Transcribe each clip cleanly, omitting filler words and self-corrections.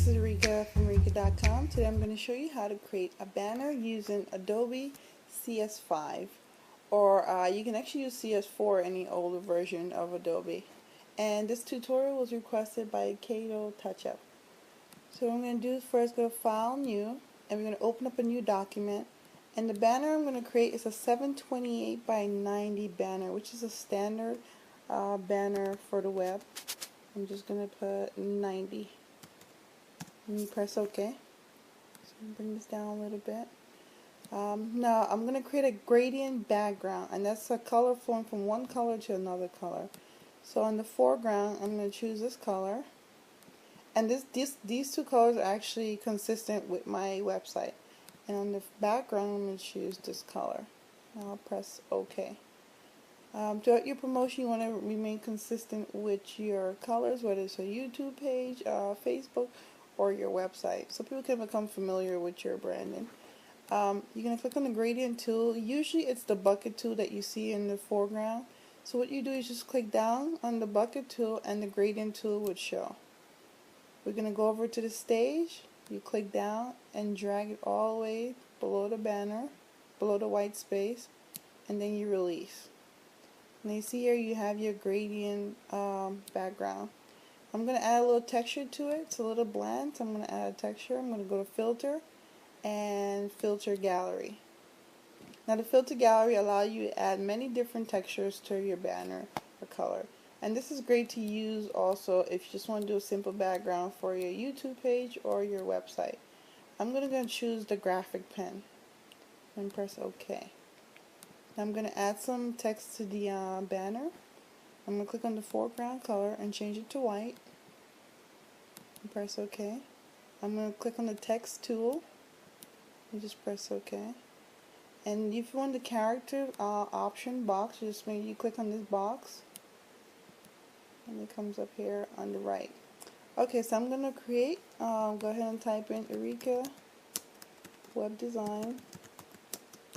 this is Rika from Rika.com. Today I'm going to show you how to create a banner using Adobe CS5, or you can actually use CS4, any older version of Adobe. And this tutorial was requested by Kato Touchup. So what I'm going to do is first go to File, New, and we're going to open up a new document. And the banner I'm going to create is a 728 by 90 banner, which is a standard banner for the web. I'm just going to put 90. And you press OK. So bring this down a little bit. Now I'm going to create a gradient background, and that's a color flowing from one color to another color. So in the foreground, I'm going to choose this color, and these two colors are actually consistent with my website. And on the background, I'm going to choose this color. Now I'll press OK. Throughout your promotion, you want to remain consistent with your colors, whether it's a YouTube page, Facebook, or your website, so people can become familiar with your branding. You're going to click on the gradient tool. Usually it's the bucket tool that you see in the foreground. So what you do is just click down on the bucket tool and the gradient tool would show. We're going to go over to the stage. You click down and drag it all the way below the banner, below the white space, and then you release. And you see here you have your gradient background. I'm going to add a little texture to it. It's a little bland, so I'm going to add a texture. I'm going to go to Filter and Filter Gallery. Now the Filter Gallery allows you to add many different textures to your banner or color. And this is great to use also if you just want to do a simple background for your YouTube page or your website. I'm going to choose the graphic pen and press OK. Now I'm going to add some text to the banner. I'm going to click on the foreground color and change it to white and press OK. I'm going to click on the text tool and just press OK. And if you want the character option box, just make you click on this box and it comes up here on the right. Okay, so I'm going to create, go ahead and type in Eureka Web Design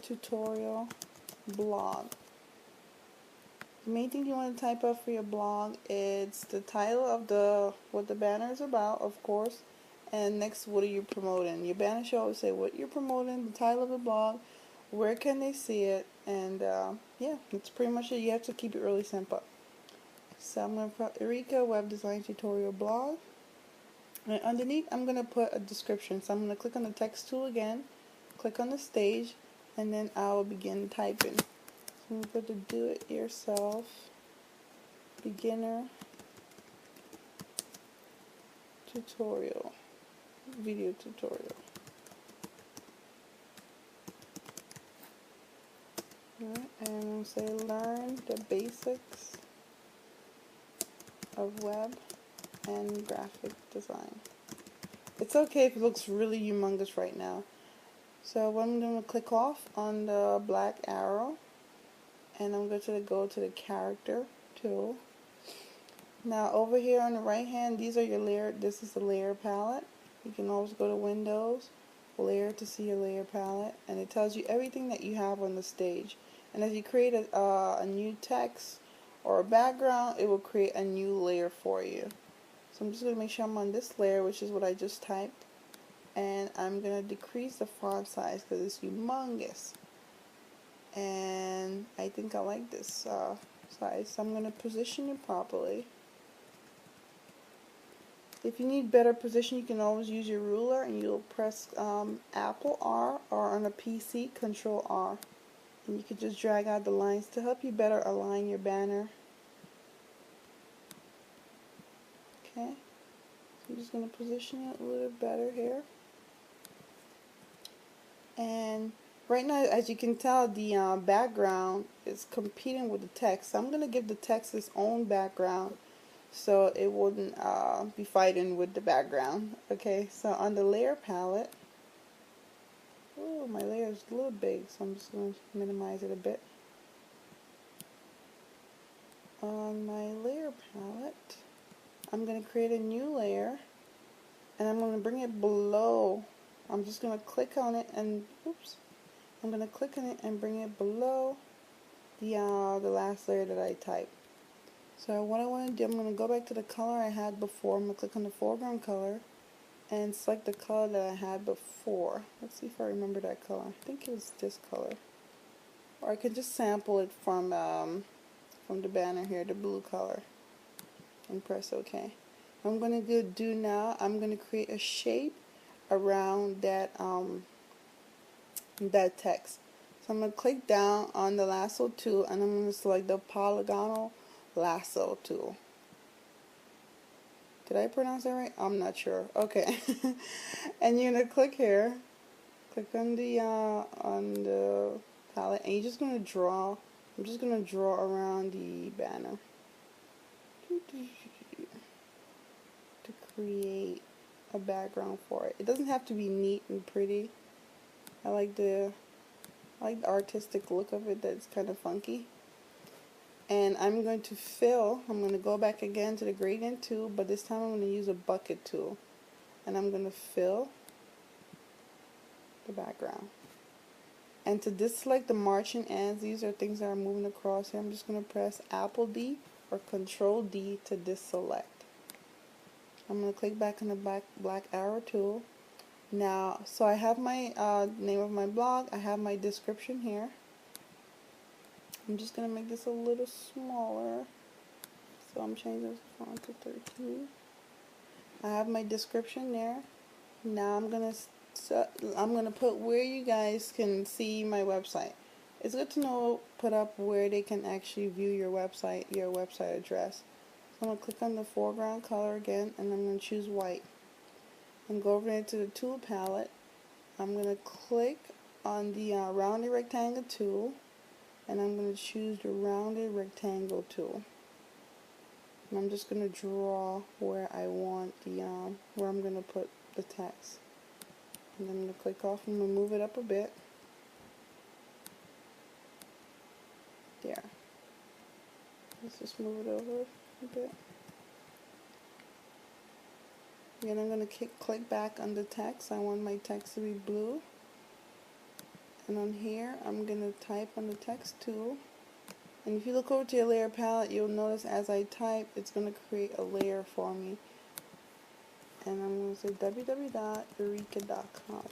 Tutorial Blog. The main thing you want to type up for your blog is the title of what the banner is about, of course, and next, what are you promoting. Your banner should always say what you're promoting, the title of the blog, where can they see it, and yeah, that's pretty much it. You have to keep it really simple. So I'm going to put Eureka Web Design Tutorial Blog, and underneath I'm going to put a description. So I'm going to click on the text tool again, click on the stage, and then I will begin typing. I'm going to do it yourself, beginner tutorial, video tutorial. Alright, and I'm going to say learn the basics of web and graphic design. It's okay if it looks really humongous right now. So what I'm going to click off on the black arrow, and I'm going to go to the character tool. Now over here on the right hand, these are your layer. This is the layer palette. You can always go to Windows, Layer to see your layer palette, and it tells you everything that you have on the stage. And as you create a new text or a background, it will create a new layer for you. So I'm just going to make sure I'm on this layer, which is what I just typed, and I'm going to decrease the font size because it's humongous. And I think I like this size, so I'm going to position it properly. If you need better position, you can always use your ruler, and you'll press Apple R, or on a PC Control R, and you can just drag out the lines to help you better align your banner. Okay, so I'm just going to position it a little better here. And right now, as you can tell, the background is competing with the text. So I'm going to give the text its own background so it wouldn't be fighting with the background. Okay, so on the layer palette, oh, my layer is a little big, so I'm just going to minimize it a bit. On my layer palette, I'm going to create a new layer, and I'm going to bring it below. I'm just going to click on it and, oops, I'm going to click on it and bring it below the last layer that I typed. So what I want to do, I'm going to go back to the color I had before. I'm going to click on the foreground color, and select the color that I had before. Let's see if I remember that color. I think it was this color. Or I could just sample it from the banner here, the blue color, and press OK. I'm going to do now, I'm going to create a shape around that that text. So I'm going to click down on the lasso tool, and I'm going to select the polygonal lasso tool. Did I pronounce that right? I'm not sure. Okay. And you're going to click here, click on the palette, and you're just going to draw. I'm just going to draw around the banner to create a background for it. It doesn't have to be neat and pretty. I like the artistic look of it. That's kind of funky. And I'm going to fill. I'm going to go back again to the gradient tool, but this time I'm going to use a bucket tool, and I'm going to fill the background. And to deselect the marching ends, these are things that are moving across here, I'm just going to press Apple D or Control D to deselect. I'm going to click back on the black arrow tool. Now, so I have my name of my blog, I have my description here. I'm just going to make this a little smaller. So I'm changing this font to 13. I have my description there. Now I'm going to put where you guys can see my website. It's good to know, put up where they can actually view your website address. So I'm going to click on the foreground color again, and I'm going to choose white. And go over there to the tool palette. I'm going to click on the rounded rectangle tool, and I'm going to choose the rounded rectangle tool. And I'm just going to draw where I want where I'm going to put the text. And then I'm going to click off and move it up a bit. There. Let's just move it over a bit. Again, I'm going to click back on the text. I want my text to be blue. And on here, I'm going to type on the text tool. And if you look over to your layer palette, you'll notice as I type, it's going to create a layer for me. And I'm going to say www.eureka.com.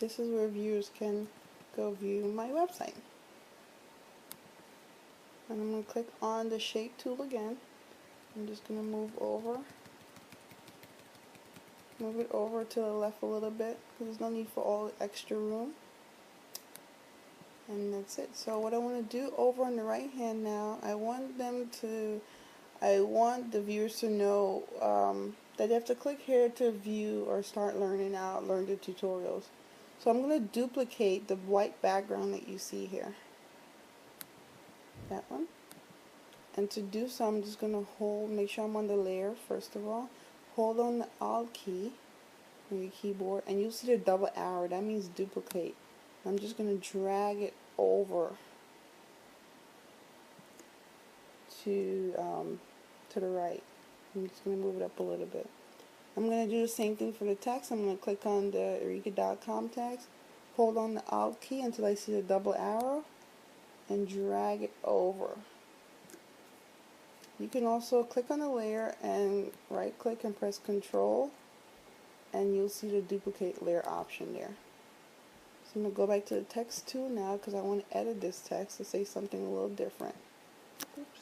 This is where viewers can go view my website. And I'm going to click on the shape tool again. I'm just going to move it over to the left a little bit, because there's no need for all the extra room. And that's it. So what I want to do over on the right hand now, I want the viewers to know that they have to click here to view or start learn the tutorials. So I'm going to duplicate the white background that you see here. That one. And to do so, I'm just going to make sure I'm on the layer first of all. Hold on the Alt key on your keyboard, and you'll see the double arrow. That means duplicate. I'm just going to drag it over to the right. I'm just going to move it up a little bit. I'm going to do the same thing for the text. I'm going to click on the eureka.com text, hold on the Alt key until I see the double arrow, and drag it over. You can also click on the layer and right click and press Control, and you'll see the duplicate layer option there. So I'm going to go back to the text tool now, because I want to edit this text to say something a little different. Oops.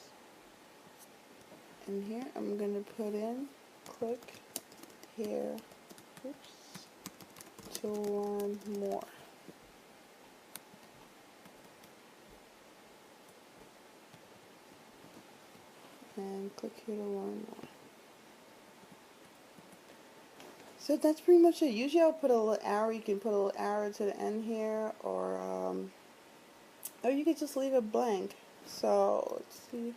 And here I'm going to put in, click here, oops, to learn more. And click here to learn more. So that's pretty much it. Usually I'll put a little arrow. You can put a little arrow to the end here, or you could just leave it blank. So let's see.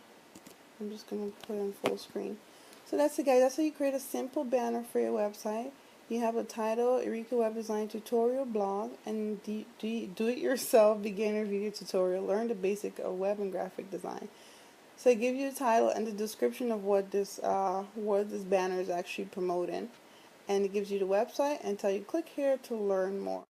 I'm just going to put it in full screen. So that's it, guys. That's how you create a simple banner for your website. You have a title, Eureka Web Design Tutorial Blog, and do-it-yourself beginner video tutorial. Learn the basic of web and graphic design. So I give you the title and the description of what this banner is actually promoting, and it gives you the website and tell you click here to learn more.